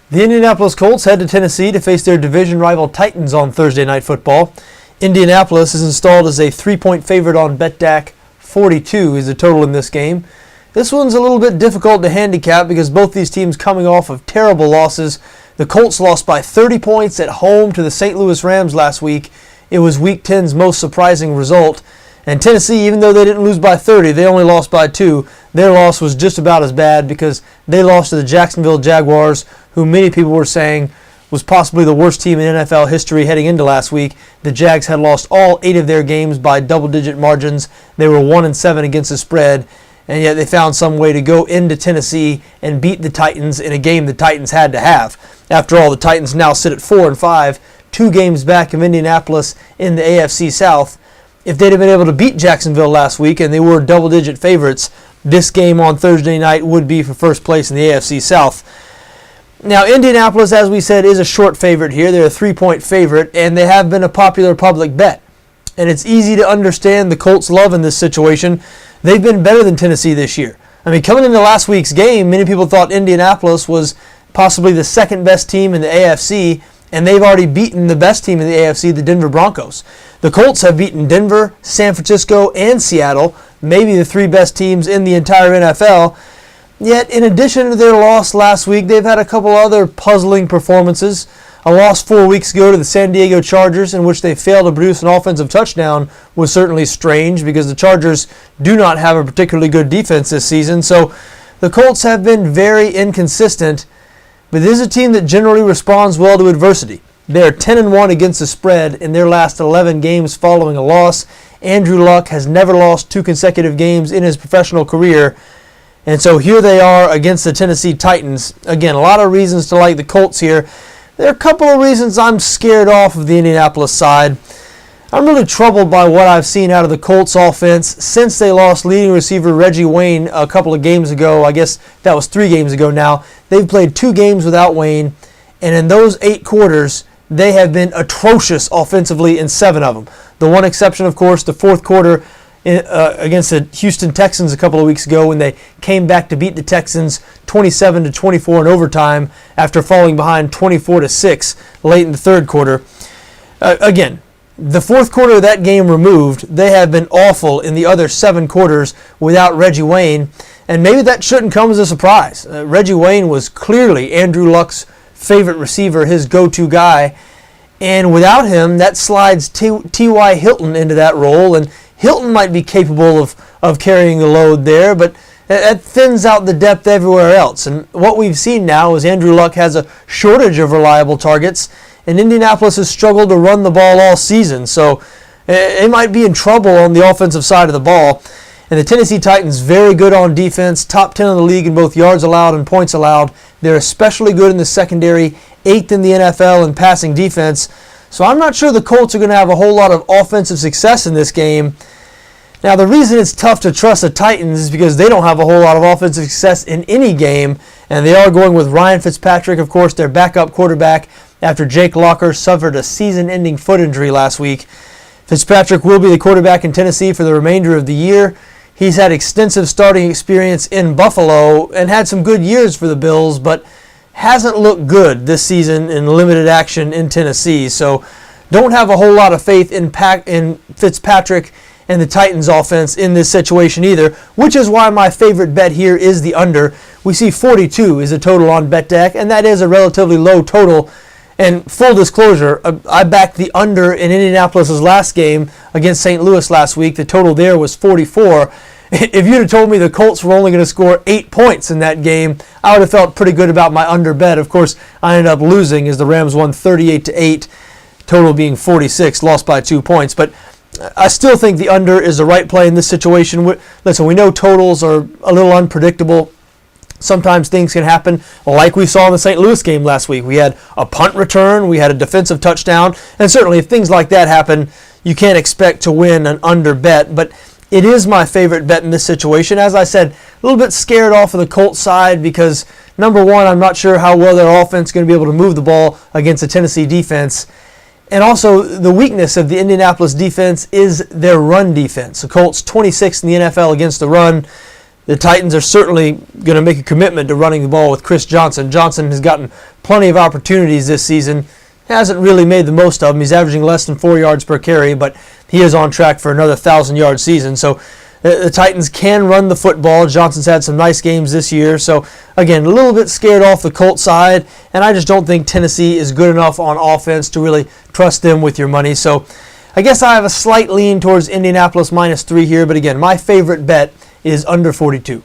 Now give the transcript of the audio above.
The Indianapolis Colts head to Tennessee to face their division rival Titans on Thursday Night Football. Indianapolis is installed as a 3-point favorite on BETDAQ. 42 is the total in this game. This one's a little bit difficult to handicap because both these teams coming off of terrible losses. The Colts lost by 30 points at home to the St. Louis Rams last week. It was Week 10's most surprising result. And Tennessee, even though they didn't lose by 30, they only lost by 2. Their loss was just about as bad because they lost to the Jacksonville Jaguars, who many people were saying was possibly the worst team in NFL history heading into last week. The Jags had lost all 8 of their games by double-digit margins. They were 1-7 against the spread, and yet they found some way to go into Tennessee and beat the Titans in a game the Titans had to have. After all, the Titans now sit at 4-5, 2 games back of Indianapolis in the AFC South. If they'd have been able to beat Jacksonville last week, and they were double-digit favorites, this game on Thursday night would be for first place in the AFC South. Now, Indianapolis, as we said, is a short favorite here. They're a 3-point favorite, and they have been a popular public bet. And it's easy to understand the Colts' love in this situation. They've been better than Tennessee this year. I mean, coming into last week's game, many people thought Indianapolis was possibly the second best team in the AFC, and they've already beaten the best team in the AFC, the Denver Broncos. The Colts have beaten Denver, San Francisco, and Seattle, maybe the 3 best teams in the entire NFL. Yet, in addition to their loss last week, they've had a couple other puzzling performances. A loss 4 weeks ago to the San Diego Chargers, in which they failed to produce an offensive touchdown, was certainly strange because the Chargers do not have a particularly good defense this season. So the Colts have been very inconsistent, but this is a team that generally responds well to adversity. They are 10-1 against the spread in their last 11 games following a loss. Andrew Luck has never lost 2 consecutive games in his professional career. And so here they are against the Tennessee Titans. Again, a lot of reasons to like the Colts here. There are a couple of reasons I'm scared off of the Indianapolis side. I'm really troubled by what I've seen out of the Colts offense since they lost leading receiver Reggie Wayne a couple of games ago. I guess that was 3 games ago now. They've played 2 games without Wayne, and in those 8 quarters, they have been atrocious offensively in 7 of them. The one exception, of course, the 4th quarter against the Houston Texans a couple of weeks ago when they came back to beat the Texans 27-24 in overtime after falling behind 24-6 late in the 3rd quarter. Again, the 4th quarter of that game removed, they have been awful in the other 7 quarters without Reggie Wayne, and maybe that shouldn't come as a surprise. Reggie Wayne was clearly Andrew Luck's favorite receiver, his go-to guy, and without him, that slides T.Y. Hilton into that role, and Hilton might be capable of carrying the load there, but that thins out the depth everywhere else. And what we've seen now is Andrew Luck has a shortage of reliable targets, and Indianapolis has struggled to run the ball all season. So it might be in trouble on the offensive side of the ball. And the Tennessee Titans, very good on defense, top 10 in the league in both yards allowed and points allowed. They're especially good in the secondary, 8th in the NFL in passing defense. So I'm not sure the Colts are going to have a whole lot of offensive success in this game. Now, the reason it's tough to trust the Titans is because they don't have a whole lot of offensive success in any game, and they are going with Ryan Fitzpatrick, of course, their backup quarterback, after Jake Locker suffered a season-ending foot injury last week. Fitzpatrick will be the quarterback in Tennessee for the remainder of the year. He's had extensive starting experience in Buffalo and had some good years for the Bills, but hasn't looked good this season in limited action in Tennessee. So don't have a whole lot of faith in Fitzpatrick and the Titans offense in this situation either, which is why my favorite bet here is the under. We see 42 is a total on BETDAQ, and that is a relatively low total. And full disclosure, I backed the under in Indianapolis' last game against St. Louis last week. The total there was 44. If you'd have told me the Colts were only going to score 8 points in that game, I would have felt pretty good about my under bet. Of course, I ended up losing as the Rams won 38-8, total being 46, lost by 2 points. But I still think the under is the right play in this situation. Listen, we know totals are a little unpredictable. Sometimes things can happen like we saw in the St. Louis game last week. We had a punt return, we had a defensive touchdown, and certainly if things like that happen, you can't expect to win an under bet. But it is my favorite bet in this situation. As I said, a little bit scared off of the Colts side because, number one, I'm not sure how well their offense is going to be able to move the ball against the Tennessee defense. And also, the weakness of the Indianapolis defense is their run defense. The Colts 26th in the NFL against the run. the Titans are certainly going to make a commitment to running the ball with Chris Johnson. Johnson has gotten plenty of opportunities this season. Hasn't really made the most of them. He's averaging less than 4 yards per carry, but he is on track for another 1,000-yard season. So the Titans can run the football. Johnson's had some nice games this year. So, again, a little bit scared off the Colts side, and I just don't think Tennessee is good enough on offense to really trust them with your money. So I guess I have a slight lean towards Indianapolis -3 here, but again, my favorite bet is under 42.